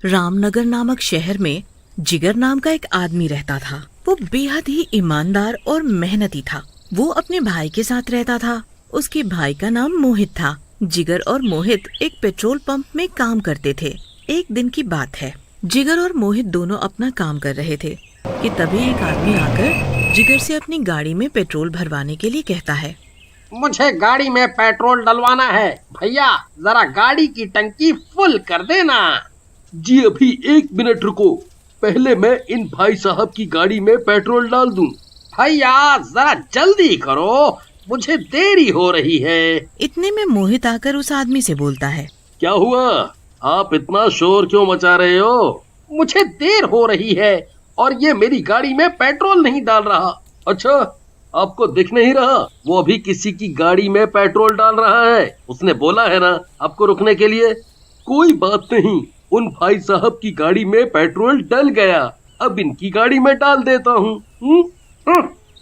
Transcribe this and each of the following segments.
रामनगर नामक शहर में जिगर नाम का एक आदमी रहता था। वो बेहद ही ईमानदार और मेहनती था। वो अपने भाई के साथ रहता था। उसके भाई का नाम मोहित था। जिगर और मोहित एक पेट्रोल पंप में काम करते थे। एक दिन की बात है, जिगर और मोहित दोनों अपना काम कर रहे थे कि तभी एक आदमी आकर जिगर से अपनी गाड़ी में पेट्रोल भरवाने के लिए कहता है। मुझे गाड़ी में पेट्रोल डलवाना है भैया, जरा गाड़ी की टंकी फुल कर देना। जी अभी 1 मिनट रुको, पहले मैं इन भाई साहब की गाड़ी में पेट्रोल डाल दूं। भैया जरा जल्दी करो, मुझे देरी हो रही है। इतने में मोहित आकर उस आदमी से बोलता है। क्या हुआ, आप इतना शोर क्यों मचा रहे हो? मुझे देर हो रही है और ये मेरी गाड़ी में पेट्रोल नहीं डाल रहा। अच्छा, आपको दिख नहीं रहा? वो अभी किसी की गाड़ी में पेट्रोल डाल रहा है। उसने बोला है ना आपको रुकने के लिए। कोई बात नहीं, उन भाई साहब की गाड़ी में पेट्रोल डल गया, अब इनकी गाड़ी में डाल देता हूँ।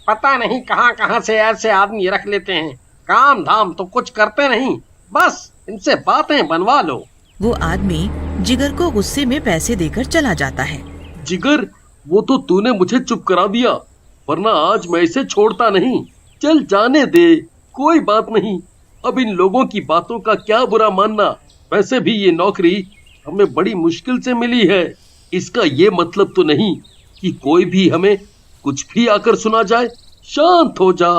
पता नहीं कहाँ कहाँ से ऐसे आदमी रख लेते हैं, काम धाम तो कुछ करते नहीं, बस इनसे बातें बनवा लो। वो आदमी जिगर को गुस्से में पैसे देकर चला जाता है। जिगर, वो तो तूने मुझे चुप करा दिया, वरना आज मैं इसे छोड़ता नहीं। चल जाने दे, कोई बात नहीं। अब इन लोगों की बातों का क्या बुरा मानना। वैसे भी ये नौकरी हमें बड़ी मुश्किल से मिली है। इसका ये मतलब तो नहीं कि कोई भी हमें कुछ भी आकर सुना जाए। शांत हो जा,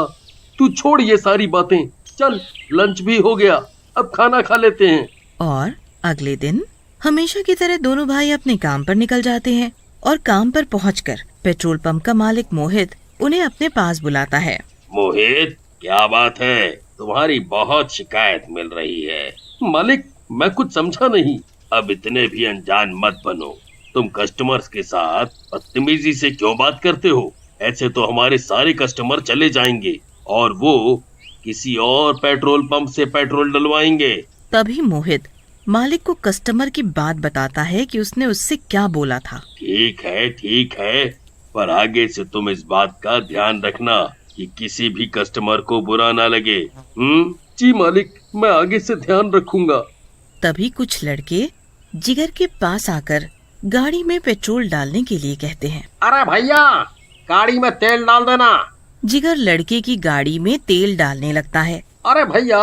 तू छोड़ ये सारी बातें। चल, लंच भी हो गया, अब खाना खा लेते हैं। और अगले दिन हमेशा की तरह दोनों भाई अपने काम पर निकल जाते हैं और काम पर पहुंचकर पेट्रोल पंप का मालिक मोहित उन्हें अपने पास बुलाता है। मोहित, क्या बात है? तुम्हारी बहुत शिकायत मिल रही है। मालिक, मैं कुछ समझा नहीं। अब इतने भी अनजान मत बनो। तुम कस्टमर्स के साथ बदतमीजी से क्यों बात करते हो? ऐसे तो हमारे सारे कस्टमर चले जाएंगे और वो किसी और पेट्रोल पंप से पेट्रोल डलवाएंगे। तभी मोहित मालिक को कस्टमर की बात बताता है कि उसने उससे क्या बोला था। ठीक है, पर आगे से तुम इस बात का ध्यान रखना कि किसी भी कस्टमर को बुरा ना लगे। जी मालिक, मैं आगे से ध्यान रखूंगा। तभी कुछ लड़के जिगर के पास आकर गाड़ी में पेट्रोल डालने के लिए कहते हैं। अरे भैया, गाड़ी में तेल डाल देना। जिगर लड़के की गाड़ी में तेल डालने लगता है। अरे भैया,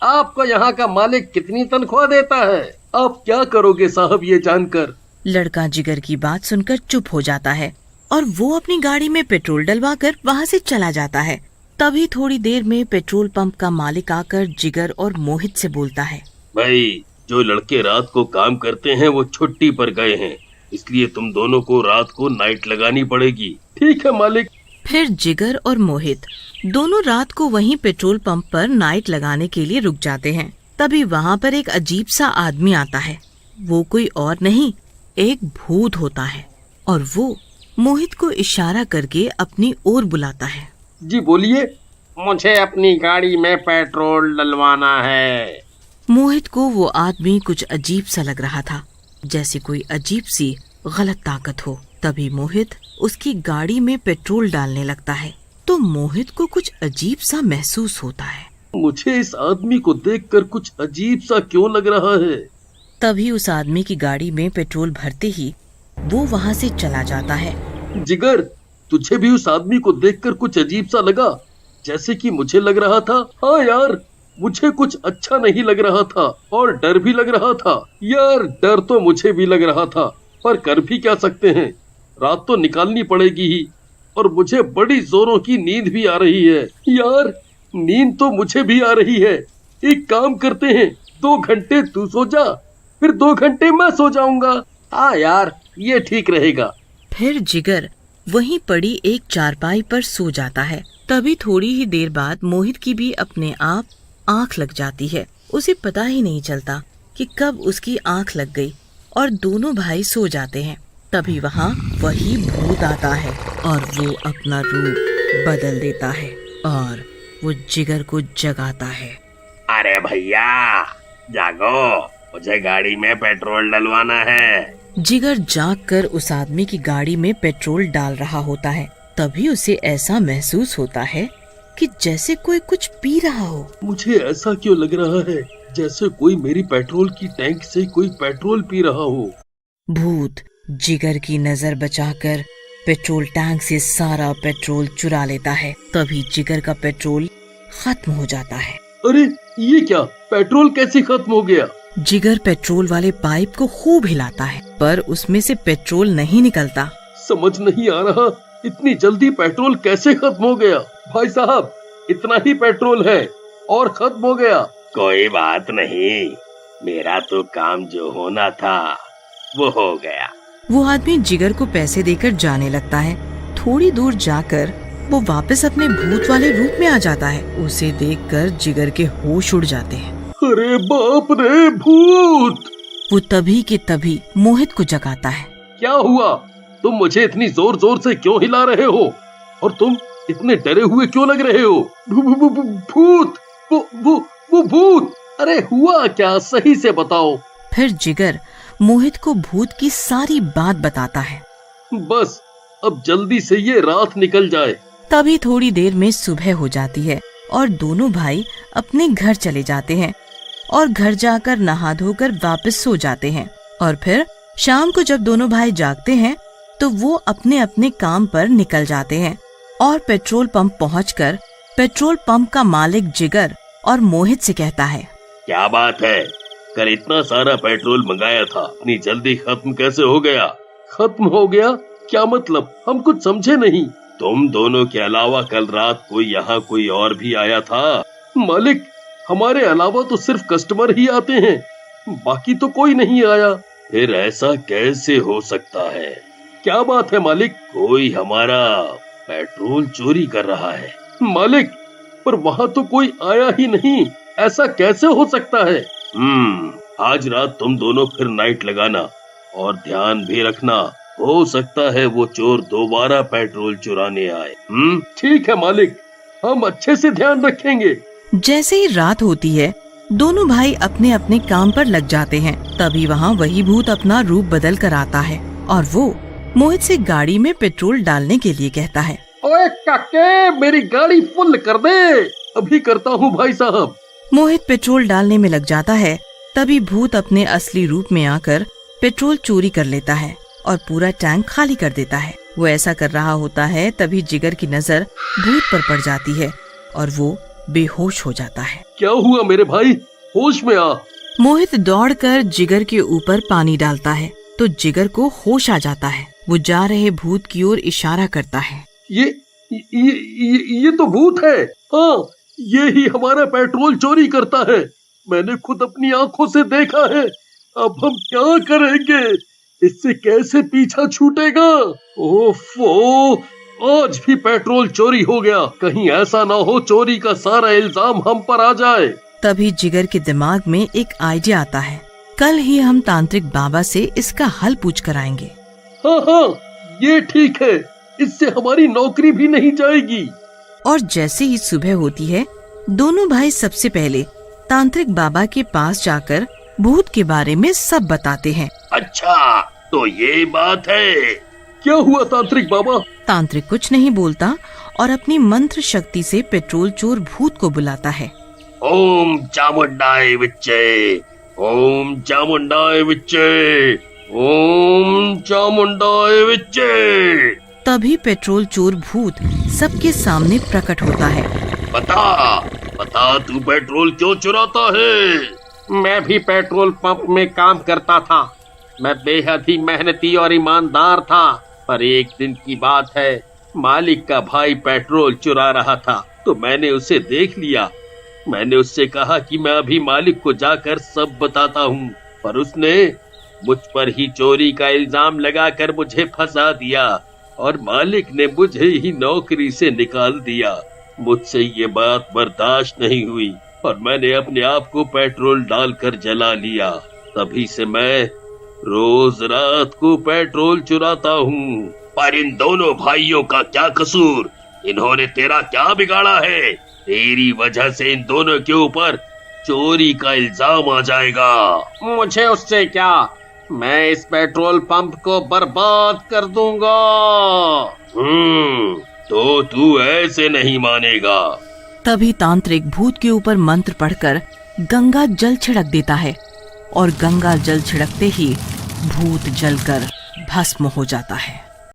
आपको यहाँ का मालिक कितनी तनख्वाह देता है? आप क्या करोगे साहब ये जानकर? लड़का जिगर की बात सुनकर चुप हो जाता है और वो अपनी गाड़ी में पेट्रोल डलवाकर वहाँ से चला जाता है। तभी थोड़ी देर में पेट्रोल पंप का मालिक आकर जिगर और मोहित से बोलता है। भाई, जो लड़के रात को काम करते हैं वो छुट्टी पर गए हैं, इसलिए तुम दोनों को रात को नाइट लगानी पड़ेगी। ठीक है मालिक। फिर जिगर और मोहित दोनों रात को वहीं पेट्रोल पंप पर नाइट लगाने के लिए रुक जाते हैं। तभी वहाँ पर एक अजीब सा आदमी आता है। वो कोई और नहीं, एक भूत होता है और वो मोहित को इशारा करके अपनी ओर बुलाता है। जी बोलिए। मुझे अपनी गाड़ी में पेट्रोल डलवाना है। मोहित को वो आदमी कुछ अजीब सा लग रहा था, जैसे कोई अजीब सी गलत ताकत हो। तभी मोहित उसकी गाड़ी में पेट्रोल डालने लगता है तो मोहित को कुछ अजीब सा महसूस होता है। मुझे इस आदमी को देखकर कुछ अजीब सा क्यों लग रहा है? तभी उस आदमी की गाड़ी में पेट्रोल भरते ही वो वहाँ से चला जाता है। जिगर, तुझे भी उस आदमी को देखकर कुछ अजीब सा लगा, जैसे कि मुझे लग रहा था? हाँ यार, मुझे कुछ अच्छा नहीं लग रहा था और डर भी लग रहा था। यार, डर तो मुझे भी लग रहा था, पर कर भी क्या सकते हैं, रात तो निकालनी पड़ेगी ही। और मुझे बड़ी जोरों की नींद भी आ रही है। यार, नींद तो मुझे भी आ रही है। एक काम करते हैं, 2 घंटे तू सो जा, फिर 2 घंटे मैं सो जाऊंगा। हाँ यार, ये ठीक रहेगा। फिर जिगर वहीं पड़ी एक चारपाई पर सो जाता है। तभी थोड़ी ही देर बाद मोहित की भी अपने आप आंख लग जाती है। उसे पता ही नहीं चलता कि कब उसकी आंख लग गई और दोनों भाई सो जाते हैं। तभी वहाँ वही भूत आता है और वो अपना रूप बदल देता है और वो जिगर को जगाता है। अरे भैया जागो, मुझे गाड़ी में पेट्रोल डलवाना है। जिगर जागकर उस आदमी की गाड़ी में पेट्रोल डाल रहा होता है। तभी उसे ऐसा महसूस होता है कि जैसे कोई कुछ पी रहा हो। मुझे ऐसा क्यों लग रहा है जैसे कोई मेरी पेट्रोल की टैंक से कोई पेट्रोल पी रहा हो। भूत जिगर की नजर बचाकर पेट्रोल टैंक से सारा पेट्रोल चुरा लेता है। तभी जिगर का पेट्रोल खत्म हो जाता है। अरे ये क्या, पेट्रोल कैसे खत्म हो गया? जिगर पेट्रोल वाले पाइप को खूब हिलाता है पर उसमें से पेट्रोल नहीं निकलता। समझ नहीं आ रहा, इतनी जल्दी पेट्रोल कैसे खत्म हो गया? भाई साहब, इतना ही पेट्रोल है और खत्म हो गया। कोई बात नहीं, मेरा तो काम जो होना था वो हो गया। वो आदमी जिगर को पैसे देकर जाने लगता है। थोड़ी दूर जाकर वो वापस अपने भूत वाले रूप में आ जाता है। उसे देखकर जिगर के होश उड़ जाते हैं। अरे बाप रे, भूत! वो तभी के तभी मोहित को जगाता है। क्या हुआ? तुम मुझे इतनी जोर जोर से क्यों हिला रहे हो? और तुम इतने डरे हुए क्यों लग रहे हो? भूत! वो भूत! अरे हुआ क्या, सही से बताओ। फिर जिगर मोहित को भूत की सारी बात बताता है। बस अब जल्दी से ये रात निकल जाए। तभी थोड़ी देर में सुबह हो जाती है और दोनों भाई अपने घर चले जाते हैं और घर जाकर नहा धोकर वापस सो जाते हैं। और फिर शाम को जब दोनों भाई जागते हैं तो वो अपने अपने काम पर निकल जाते हैं और पेट्रोल पंप पहुंचकर पेट्रोल पंप का मालिक जिगर और मोहित से कहता है, क्या बात है, कल इतना सारा पेट्रोल मंगाया था, इतनी जल्दी खत्म कैसे हो गया? खत्म हो गया? क्या मतलब? हम कुछ समझे नहीं। तुम दोनों के अलावा कल रात को यहाँ कोई और भी आया था? मालिक, हमारे अलावा तो सिर्फ कस्टमर ही आते हैं, बाकी तो कोई नहीं आया। फिर ऐसा कैसे हो सकता है? क्या बात है मालिक? कोई हमारा पेट्रोल चोरी कर रहा है। मालिक, पर वहाँ तो कोई आया ही नहीं, ऐसा कैसे हो सकता है? आज रात तुम दोनों फिर नाइट लगाना और ध्यान भी रखना, हो सकता है वो चोर दोबारा पेट्रोल चुराने आए। ठीक है मालिक, हम अच्छे से ध्यान रखेंगे। जैसे ही रात होती है दोनों भाई अपने अपने काम पर लग जाते हैं। तभी वहाँ वही भूत अपना रूप बदल कर आता है और वो मोहित से गाड़ी में पेट्रोल डालने के लिए कहता है। ओए काके, मेरी गाड़ी फुल कर दे। अभी करता हूँ भाई साहब। मोहित पेट्रोल डालने में लग जाता है। तभी भूत अपने असली रूप में आकर पेट्रोल चोरी कर लेता है और पूरा टैंक खाली कर देता है। वो ऐसा कर रहा होता है तभी जिगर की नजर भूत पर पड़ जाती है और वो बेहोश हो जाता है। क्या हुआ मेरे भाई? होश में आ। मोहित दौड़कर जिगर के ऊपर पानी डालता है तो जिगर को होश आ जाता है। वो जा रहे भूत की ओर इशारा करता है। ये तो भूत है। हाँ, ये ही हमारा पेट्रोल चोरी करता है। मैंने खुद अपनी आंखों से देखा है। अब हम क्या करेंगे? इससे कैसे पीछा छूटेगा? ओफो, आज भी पेट्रोल चोरी हो गया। कहीं ऐसा ना हो चोरी का सारा इल्जाम हम पर आ जाए। तभी जिगर के दिमाग में एक आइडिया आता है। कल ही हम तांत्रिक बाबा से इसका हल पूछ कर आएंगे। हाँ, ये ठीक है। इससे हमारी नौकरी भी नहीं जाएगी। और जैसे ही सुबह होती है दोनों भाई सबसे पहले तांत्रिक बाबा के पास जाकर भूत के बारे में सब बताते हैं। अच्छा, तो ये बात है। क्या हुआ तांत्रिक बाबा? तांत्रिक कुछ नहीं बोलता और अपनी मंत्र शक्ति से पेट्रोल चोर भूत को बुलाता है। ओम चामुंडाय विच्चे, ओम चामुंडाय विच्चे, ओम चामुंडाय विच्चे। तभी पेट्रोल चोर भूत सबके सामने प्रकट होता है। बता तू पेट्रोल क्यों चुराता है? मैं भी पेट्रोल पंप में काम करता था। मैं बेहद ही मेहनती और ईमानदार था। पर एक दिन की बात है, मालिक का भाई पेट्रोल चुरा रहा था तो मैंने उसे देख लिया। मैंने उससे कहा कि मैं अभी मालिक को जाकर सब बताता हूँ, पर उसने मुझ पर ही चोरी का इल्जाम लगाकर मुझे फंसा दिया और मालिक ने मुझे ही नौकरी से निकाल दिया। मुझसे ये बात बर्दाश्त नहीं हुई और मैंने अपने आप को पेट्रोल डालकर जला लिया। तभी से मैं रोज रात को पेट्रोल चुराता हूँ। पर इन दोनों भाइयों का क्या कसूर? इन्होंने तेरा क्या बिगाड़ा है? तेरी वजह से इन दोनों के ऊपर चोरी का इल्जाम आ जाएगा। मुझे उससे क्या, मैं इस पेट्रोल पंप को बर्बाद कर दूंगा। तो तू ऐसे नहीं मानेगा। तभी तांत्रिक भूत के ऊपर मंत्र पढ़कर गंगा जल छिड़क देता है और गंगा जल छिड़कते ही भूत जलकर भस्म हो जाता है।